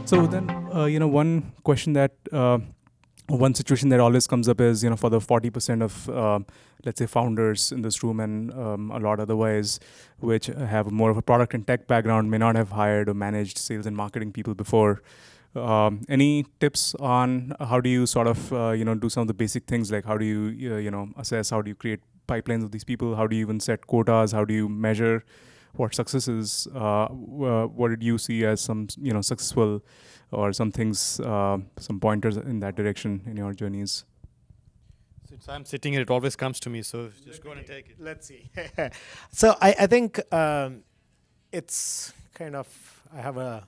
So then, one question that one situation that always comes up is, for the 40% of, let's say, founders in this room and a lot otherwise, which have more of a product and tech background, may not have hired or managed sales and marketing people before. Any tips on how do you sort of, do some of the basic things, like how do you, assess, how do you create pipelines of these people? How do you even set quotas? How do you measure what success is? What did you see as some, successful or some things, some pointers in that direction in your journeys? Since I'm sitting here, it always comes to me. So just go on and take it. Let's see. So I think it's kind of, I have a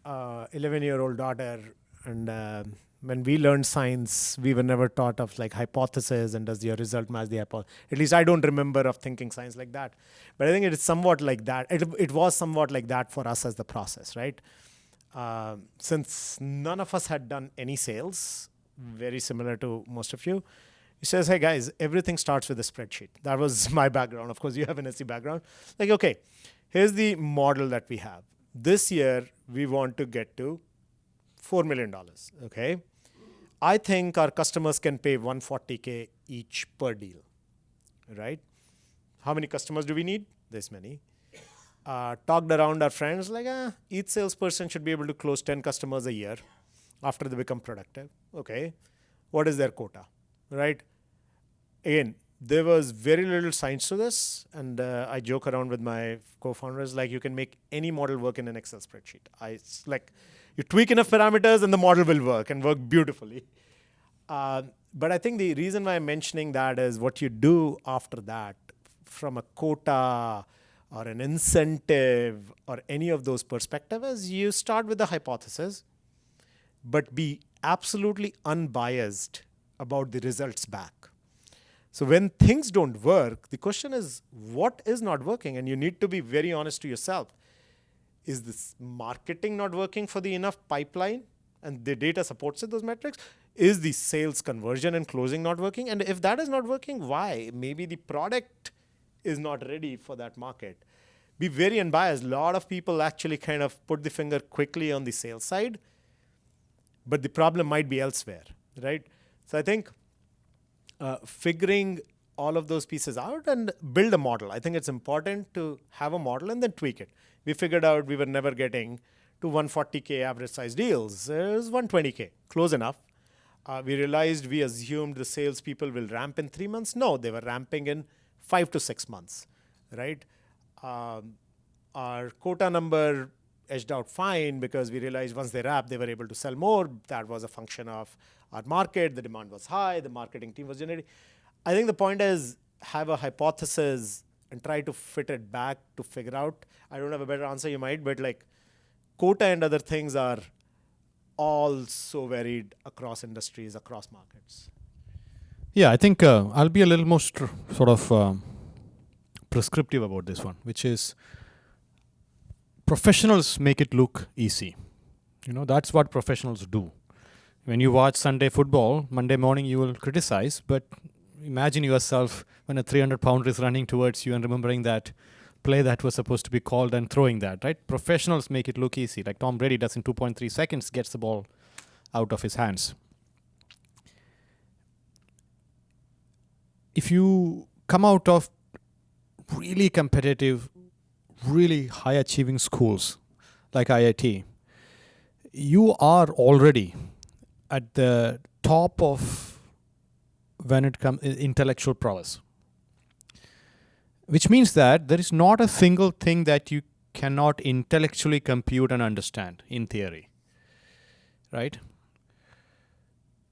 11-year-old daughter, and when we learned science, we were never taught of like hypothesis and does your result match the hypothesis. At least I don't remember of thinking science like that. But I think it is somewhat like that. It was somewhat like that for us as the process, right? Since none of us had done any sales, very similar to most of you, he says, hey guys, everything starts with a spreadsheet. That was my background. Of course, you have an SE background. Like, okay, here's the model that we have. This year, we want to get to $4 million, okay? I think our customers can pay $140K each per deal, right? How many customers do we need? This many. Talked around our friends, like, each salesperson should be able to close 10 customers a year after they become productive. Okay, what is their quota, right? Again, there was very little science to this, and I joke around with my co-founders, like you can make any model work in an Excel spreadsheet. It's like you tweak enough parameters and the model will work and work beautifully. But I think the reason why I'm mentioning that is what you do after that from a quota or an incentive or any of those perspectives is you start with the hypothesis, but be absolutely unbiased about the results back. So when things don't work, the question is, what is not working? And you need to be very honest to yourself. Is this marketing not working for the enough pipeline? And the data supports it, those metrics. Is the sales conversion and closing not working? And if that is not working, why? Maybe the product is not ready for that market. Be very unbiased. A lot of people actually kind of put the finger quickly on the sales side, but the problem might be elsewhere, right? So I think figuring all of those pieces out and build a model. I think it's important to have a model and then tweak it. We figured out we were never getting to 140K average size deals. It was 120K, close enough. We realized we assumed the salespeople will ramp in 3 months. No, they were ramping in 5 to 6 months, right? Our quota number edged out fine because we realized once they wrapped, they were able to sell more. That was a function of our market. The demand was high. The marketing team was generating. I think the point is have a hypothesis and try to fit it back to figure out. I don't have a better answer, you might, but like quota and other things are all so varied across industries, across markets. Yeah, I think I'll be a little more sort of prescriptive about this one, which is professionals make it look easy. That's what professionals do. When you watch Sunday football, Monday morning you will criticize, but imagine yourself when a 300-pounder is running towards you and remembering that play that was supposed to be called and throwing that, right? Professionals make it look easy. Like Tom Brady does in 2.3 seconds, gets the ball out of his hands. If you come out of really competitive, really high-achieving schools like IIT, you are already at the top of when it comes intellectual prowess. Which means that there is not a single thing that you cannot intellectually compute and understand in theory, right?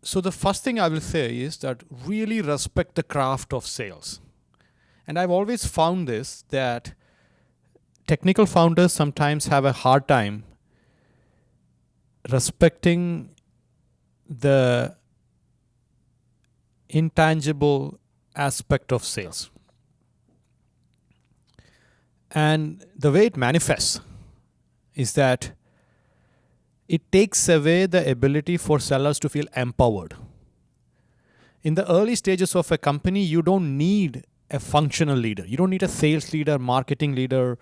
So the first thing I will say is that really respect the craft of sales. And I've always found this, that technical founders sometimes have a hard time respecting the intangible aspect of sales. And the way it manifests is that it takes away the ability for sellers to feel empowered. In the early stages of a company, you don't need a functional leader. You don't need a sales leader, marketing leader,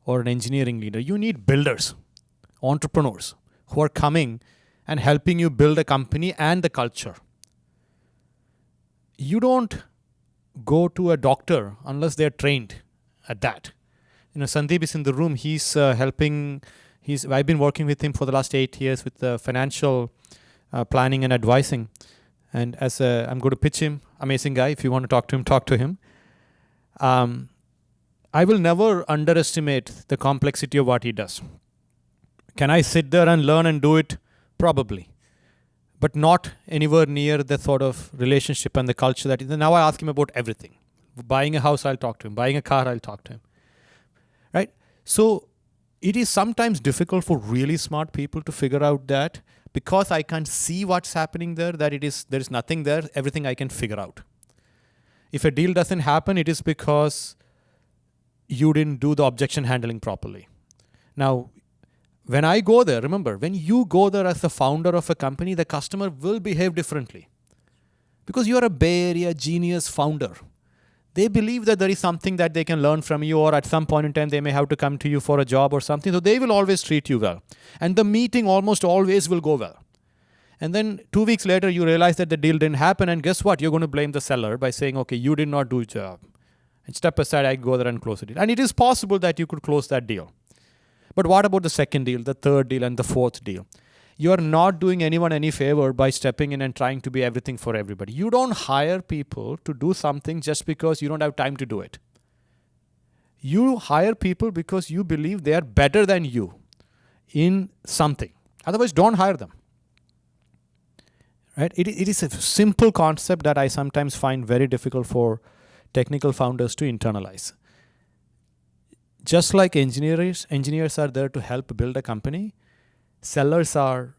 or an engineering leader. You need builders, entrepreneurs who are coming and helping you build a company and the culture. You don't go to a doctor unless they're trained at that. Sandeep is in the room. He's helping. I've been working with him for the last 8 years with the financial planning and advising. And I'm going to pitch him. Amazing guy. If you want to talk to him, talk to him. I will never underestimate the complexity of what he does. Can I sit there and learn and do it? Probably. But not anywhere near the sort of relationship and the culture that is. Now I ask him about everything. Buying a house, I'll talk to him. Buying a car, I'll talk to him. Right? So it is sometimes difficult for really smart people to figure out that because I can't see what's happening there, that there is nothing there, everything I can figure out. If a deal doesn't happen, it is because you didn't do the objection handling properly. Now, when I go there, remember, when you go there as the founder of a company, the customer will behave differently. Because you are a Bay Area genius founder. They believe that there is something that they can learn from you, or at some point in time, they may have to come to you for a job or something. So they will always treat you well. And the meeting almost always will go well. And then 2 weeks later, you realize that the deal didn't happen. And guess what? You're going to blame the seller by saying, okay, you did not do your job. And step aside, I go there and close the deal. And it is possible that you could close that deal. But what about the second deal, the third deal, and the fourth deal? You are not doing anyone any favor by stepping in and trying to be everything for everybody. You don't hire people to do something just because you don't have time to do it. You hire people because you believe they are better than you in something. Otherwise, don't hire them. Right? It is a simple concept that I sometimes find very difficult for technical founders to internalize. Just like engineers are there to help build a company, sellers are,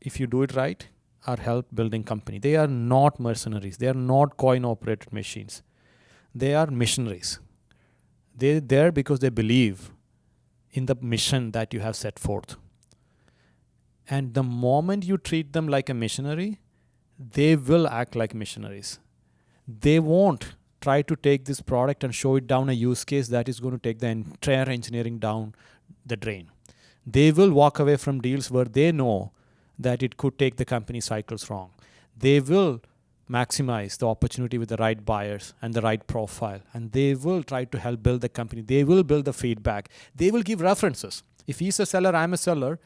if you do it right, are help building company. They are not mercenaries. They are not coin-operated machines. They are missionaries. They're there because they believe in the mission that you have set forth. And the moment you treat them like a missionary, they will act like missionaries. They won't try to take this product and show it down a use case that is going to take the entire engineering down the drain. They will walk away from deals where they know that it could take the company cycles wrong. They will maximize the opportunity with the right buyers and the right profile. And they will try to help build the company. They will build the feedback. They will give references. If he's a seller, I'm a seller.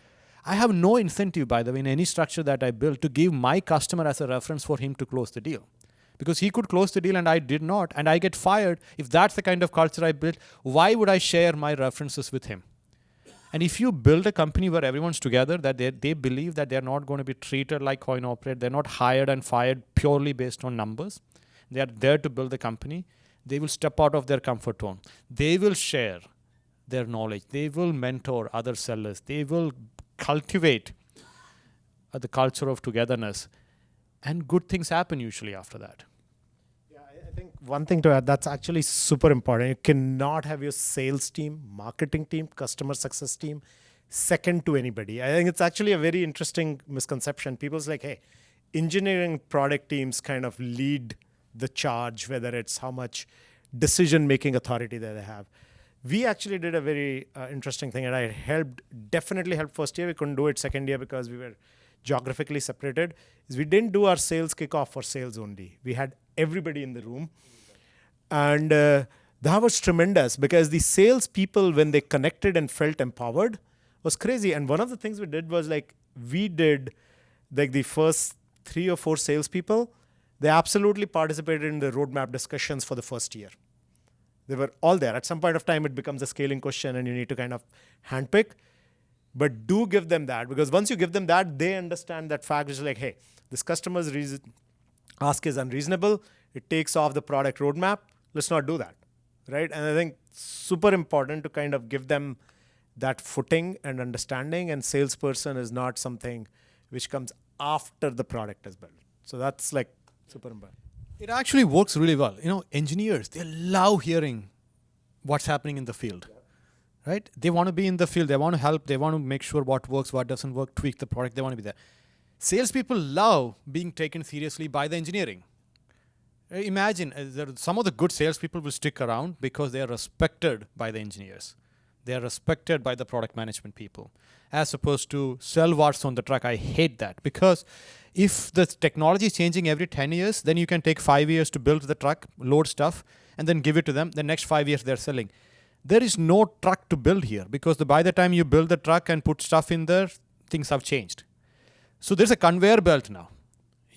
I have no incentive, by the way, in any structure that I build to give my customer as a reference for him to close the deal. Because he could close the deal and I did not, and I get fired. If that's the kind of culture I built, why would I share my references with him? And if you build a company where everyone's together, that they believe that they're not going to be treated like coin operate, they're not hired and fired purely based on numbers. They are there to build the company. They will step out of their comfort zone. They will share their knowledge. They will mentor other sellers. They will cultivate the culture of togetherness. And good things happen usually after that. Yeah, I think one thing to add, that's actually super important. You cannot have your sales team, marketing team, customer success team second to anybody. I think it's actually a very interesting misconception. People's like, hey, engineering product teams kind of lead the charge, whether it's how much decision-making authority that they have. We actually did a very interesting thing, and I definitely helped first year. We couldn't do it second year because we were geographically separated. Is we didn't do our sales kickoff for sales only. We had everybody in the room. And that was tremendous because the sales people, when they connected and felt empowered, was crazy. And one of the things we did was we did the first 3 or 4 salespeople, they absolutely participated in the roadmap discussions for the first year. They were all there. At some point of time, it becomes a scaling question and you need to kind of handpick. But do give them that, because once you give them that, they understand that fact, which is like, hey, this customer's ask is unreasonable. It takes off the product roadmap. Let's not do that, right? And I think super important to kind of give them that footing and understanding. And salesperson is not something which comes after the product is built. So that's super important. It actually works really well. Engineers, they love hearing what's happening in the field. Right? They want to be in the field. They want to help. They want to make sure what works, what doesn't work, tweak the product. They want to be there. Salespeople love being taken seriously by the engineering. Imagine some of the good salespeople will stick around because they are respected by the engineers. They are respected by the product management people, as opposed to sell what's on the truck. I hate that, because if the technology is changing every 10 years, then you can take 5 years to build the truck, load stuff, and then give it to them. The next 5 years they're selling. There is no truck to build here, because by the time you build the truck and put stuff in there, things have changed. So there's a conveyor belt now.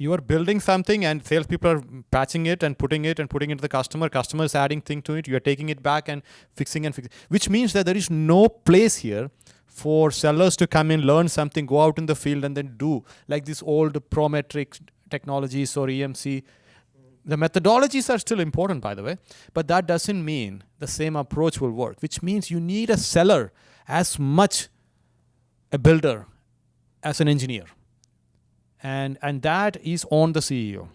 You are building something and salespeople are patching it and putting it to the customer. Customer is adding thing to it. You are taking it back and fixing, which means that there is no place here for sellers to come in, learn something, go out in the field and then do like these old Prometric technologies or EMC. The methodologies are still important, by the way, but that doesn't mean the same approach will work, which means you need a seller as much a builder as an engineer. And that is on the CEO.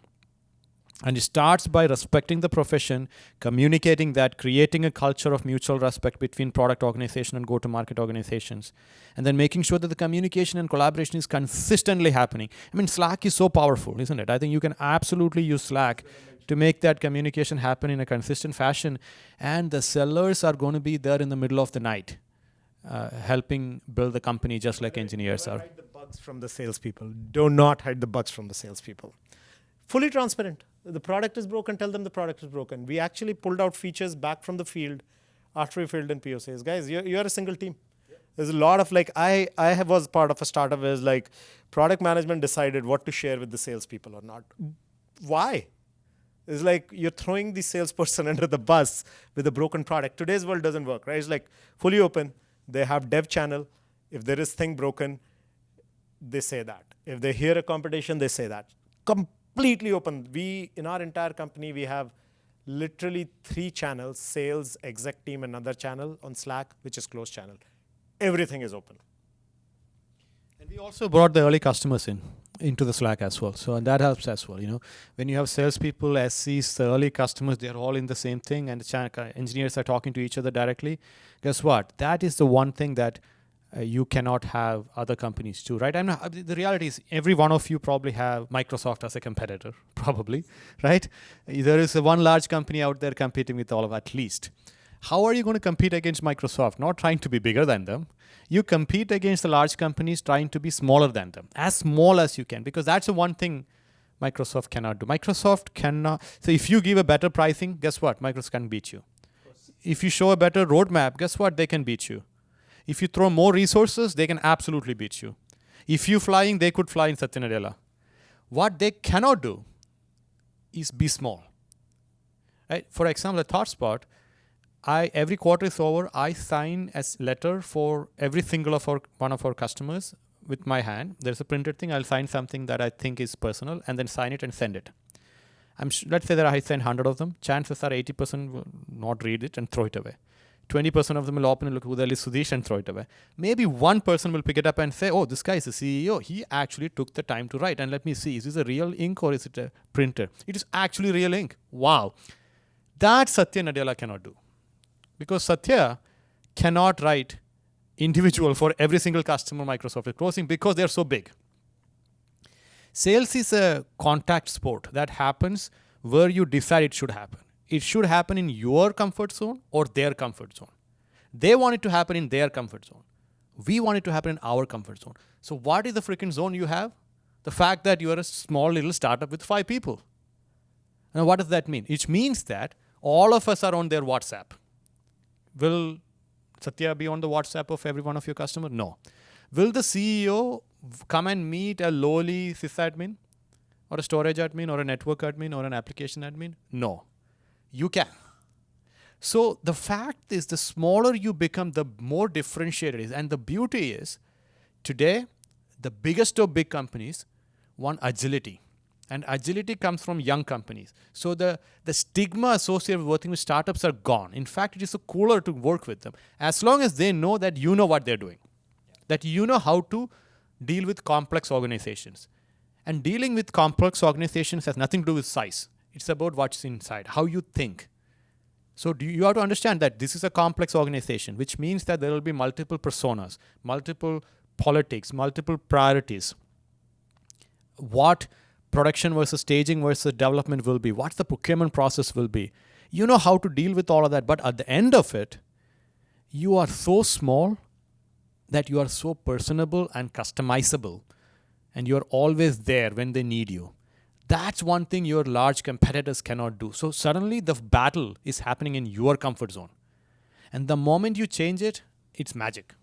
And it starts by respecting the profession, communicating that, creating a culture of mutual respect between product organization and go-to-market organizations, and then making sure that the communication and collaboration is consistently happening. I mean, Slack is so powerful, isn't it? I think you can absolutely use Slack to make that communication happen in a consistent fashion. And the sellers are going to be there in the middle of the night, helping build the company just like engineers are. Hide the bugs from the salespeople. Do not hide the bugs from the salespeople. Fully transparent. The product is broken, tell them the product is broken. We actually pulled out features back from the field after we filled in POCs. Guys, you're a single team. Yeah. There's a lot of I was part of a startup where like product management decided what to share with the salespeople or not. Why? It's like you're throwing the salesperson under the bus with a broken product. Today's world doesn't work, right? It's like fully open. They have dev channel. If there is thing broken, they say that. If they hear a competition, they say that. Completely open. In our entire company, we have literally 3 channels: sales, exec team, another channel on Slack, which is closed channel. Everything is open. And we also brought the early customers into the Slack as well. So that helps as well. When you have salespeople, SCs, the early customers, they're all in the same thing, and the engineers are talking to each other directly. Guess what? That is the one thing that you cannot have other companies do, right? The reality is every one of you probably have Microsoft as a competitor, probably, right? There is one large company out there competing with all of at least. How are you going to compete against Microsoft? Not trying to be bigger than them. You compete against the large companies trying to be smaller than them, as small as you can, because that's the one thing Microsoft cannot do. Microsoft cannot. So if you give a better pricing, guess what? Microsoft can beat you. If you show a better roadmap, guess what? They can beat you. If you throw more resources, they can absolutely beat you. If you're flying, they could fly in Satya Nadella. What they cannot do is be small. Right? For example, at Thoughtspot, every quarter is over, I sign a letter for every single one of our customers with my hand. There's a printed thing. I'll sign something that I think is personal and then sign it and send it. Let's say that I send 100 of them. Chances are 80% will not read it and throw it away. 20% of them will open and look who the hell is Sudheesh and throw it away. Maybe one person will pick it up and say, oh, this guy is the CEO. He actually took the time to write. And let me see, is this a real ink or is it a printer? It is actually real ink. Wow. That Satya Nadella cannot do. Because Satya cannot write individual for every single customer Microsoft is closing because they're so big. Sales is a contact sport that happens where you decide it should happen. It should happen in your comfort zone or their comfort zone. They want it to happen in their comfort zone. We want it to happen in our comfort zone. So what is the freaking zone you have? The fact that you are a small little startup with 5 people. Now what does that mean? It means that all of us are on their WhatsApp. Will Satya be on the WhatsApp of every one of your customers? No. Will the CEO come and meet a lowly sysadmin or a storage admin or a network admin or an application admin? No. You can. So the fact is, the smaller you become, the more differentiated it is. And the beauty is, today, the biggest of big companies want agility. And agility comes from young companies. So the stigma associated with working with startups are gone. In fact, it is so cooler to work with them. As long as they know that you know what they're doing. That you know how to deal with complex organizations. And dealing with complex organizations has nothing to do with size. It's about what's inside, how you think. So you have to understand that this is a complex organization, which means that there will be multiple personas, multiple politics, multiple priorities. What production versus staging versus development will be, what the procurement process will be. You know how to deal with all of that, but at the end of it, you are so small that you are so personable and customizable, and you're always there when they need you. That's one thing your large competitors cannot do. So suddenly the battle is happening in your comfort zone. And the moment you change it, it's magic.